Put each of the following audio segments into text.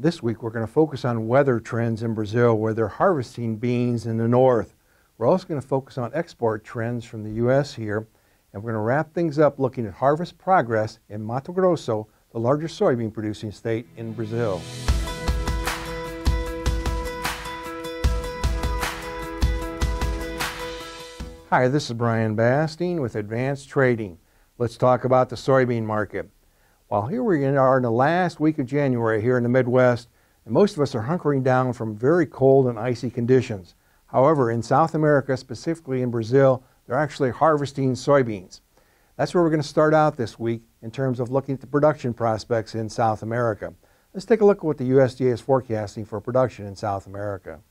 This week we're going to focus on weather trends in Brazil where they're harvesting beans in the north. We're also going to focus on export trends from the U.S. here, and we're going to wrap things up looking at harvest progress in Mato Grosso, the largest soybean producing state in Brazil. Hi, this is Brian Basting with Advanced Trading. Let's talk about the soybean market. Well, here we are in the last week of January here in the Midwest, and most of us are hunkering down from very cold and icy conditions. However, in South America, specifically in Brazil, they're actually harvesting soybeans. That's where we're going to start out this week in terms of looking at the production prospects in South America. Let's take a look at what the USDA is forecasting for production in South America.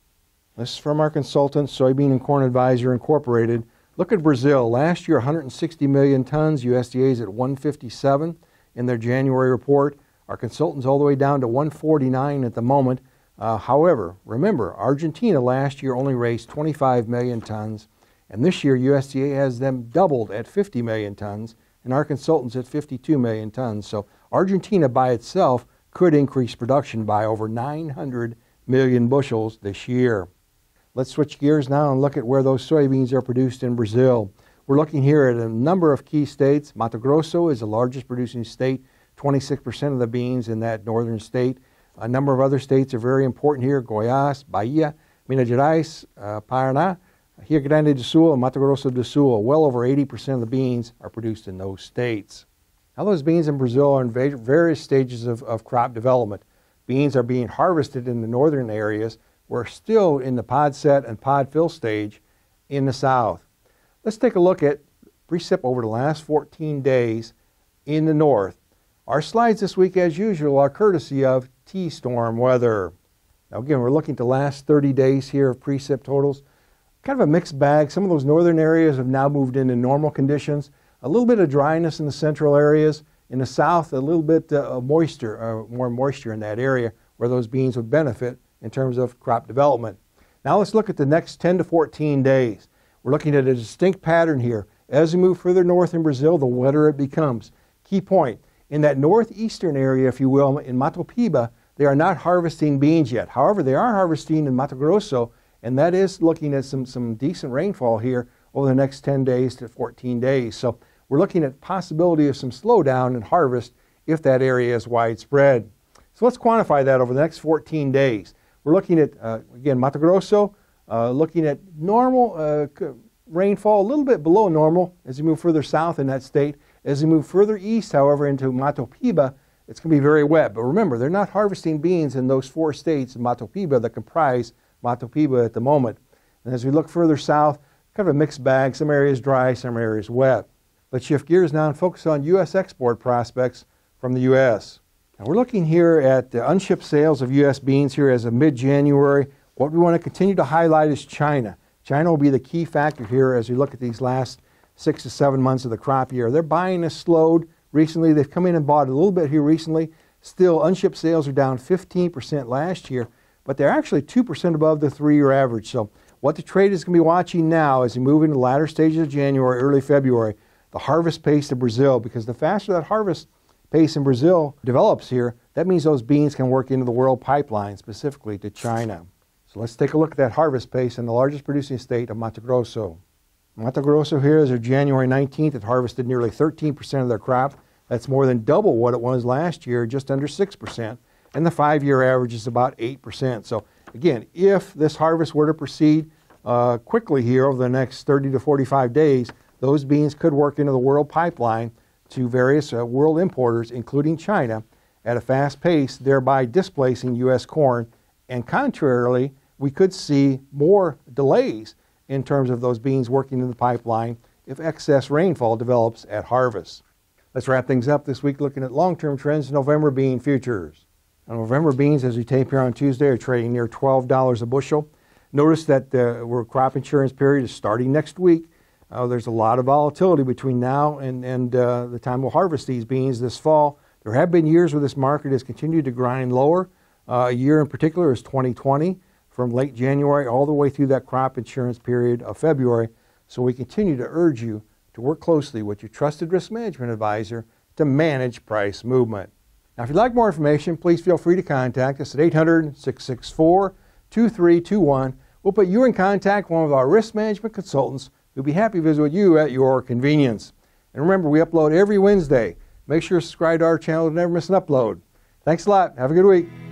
This is from our consultant, Soybean and Corn Advisor Incorporated. Look at Brazil. Last year, 160 million tons. USDA is at 157 in their January report. Our consultants all the way down to 149 at the moment. However, remember, Argentina last year only raised 25 million tons, and this year USDA has them doubled at 50 million tons, and our consultants at 52 million tons. So Argentina by itself could increase production by over 900 million bushels this year. Let's switch gears now and look at where those soybeans are produced in Brazil. We're looking here at a number of key states. Mato Grosso is the largest producing state, 26% of the beans in that northern state. A number of other states are very important here: Goiás, Bahia, Minas Gerais, Paraná, Rio Grande do Sul, and Mato Grosso do Sul. Well over 80% of the beans are produced in those states. Now, those beans in Brazil are in various stages of crop development. Beans are being harvested in the northern areas. We're still in the pod set and pod fill stage in the south. Let's take a look at precip over the last 14 days in the north. Our slides this week, as usual, are courtesy of T-Storm weather. Now again, we're looking at the last 30 days here of precip totals. Kind of a mixed bag. Some of those northern areas have now moved into normal conditions. A little bit of dryness in the central areas. In the south, a little bit of moisture, more moisture in that area where those beans would benefit in terms of crop development. Now let's look at the next 10 to 14 days. We're looking at a distinct pattern here. As we move further north in Brazil, the wetter it becomes. Key point, in that northeastern area, if you will, in Mato Piba, they are not harvesting beans yet. However, they are harvesting in Mato Grosso, and that is looking at some decent rainfall here over the next 10 days to 14 days. So we're looking at possibility of some slowdown in harvest if that area is widespread. So let's quantify that over the next 14 days. We're looking at, again, Mato Grosso, looking at normal rainfall, a little bit below normal as we move further south in that state. As we move further east, however, into Mato Piba, it's going to be very wet. But remember, they're not harvesting beans in those four states in Mato Piba that comprise Mato Piba at the moment. And as we look further south, kind of a mixed bag, some areas dry, some areas wet. Let's shift gears now and focus on U.S. export prospects from the U.S. Now we're looking here at the unshipped sales of U.S. beans here as of mid-January. What we want to continue to highlight is China. China will be the key factor here as we look at these last 6 to 7 months of the crop year. Their buying has slowed recently. They've come in and bought a little bit here recently. Still, unshipped sales are down 15% last year, but they're actually 2% above the 3-year average. So what the trade is going to be watching now as we move into the latter stages of January, early February, the harvest pace of Brazil, because the faster that harvest pace in Brazil develops here, that means those beans can work into the world pipeline, specifically to China. So let's take a look at that harvest pace in the largest producing state of Mato Grosso. Mato Grosso here is January 19th. It harvested nearly 13% of their crop. That's more than double what it was last year, just under 6%. And the 5-year average is about 8%. So again, if this harvest were to proceed quickly here over the next 30 to 45 days, those beans could work into the world pipeline to various world importers, including China, at a fast pace, thereby displacing U.S. corn. And contrarily, we could see more delays in terms of those beans working in the pipeline if excess rainfall develops at harvest. Let's wrap things up this week looking at long-term trends in November bean futures. Now, November beans, as we tape here on Tuesday, are trading near $12 a bushel. Notice that the crop insurance period is starting next week. There's a lot of volatility between now and the time we'll harvest these beans this fall. There have been years where this market has continued to grind lower. A year in particular is 2020, from late January all the way through that crop insurance period of February. So we continue to urge you to work closely with your trusted risk management advisor to manage price movement. Now, if you'd like more information, please feel free to contact us at 800-664-2321. We'll put you in contact with one of our risk management consultants who'll be happy to visit with you at your convenience. And remember, we upload every Wednesday. Make sure to subscribe to our channel to never miss an upload. Thanks a lot. Have a good week.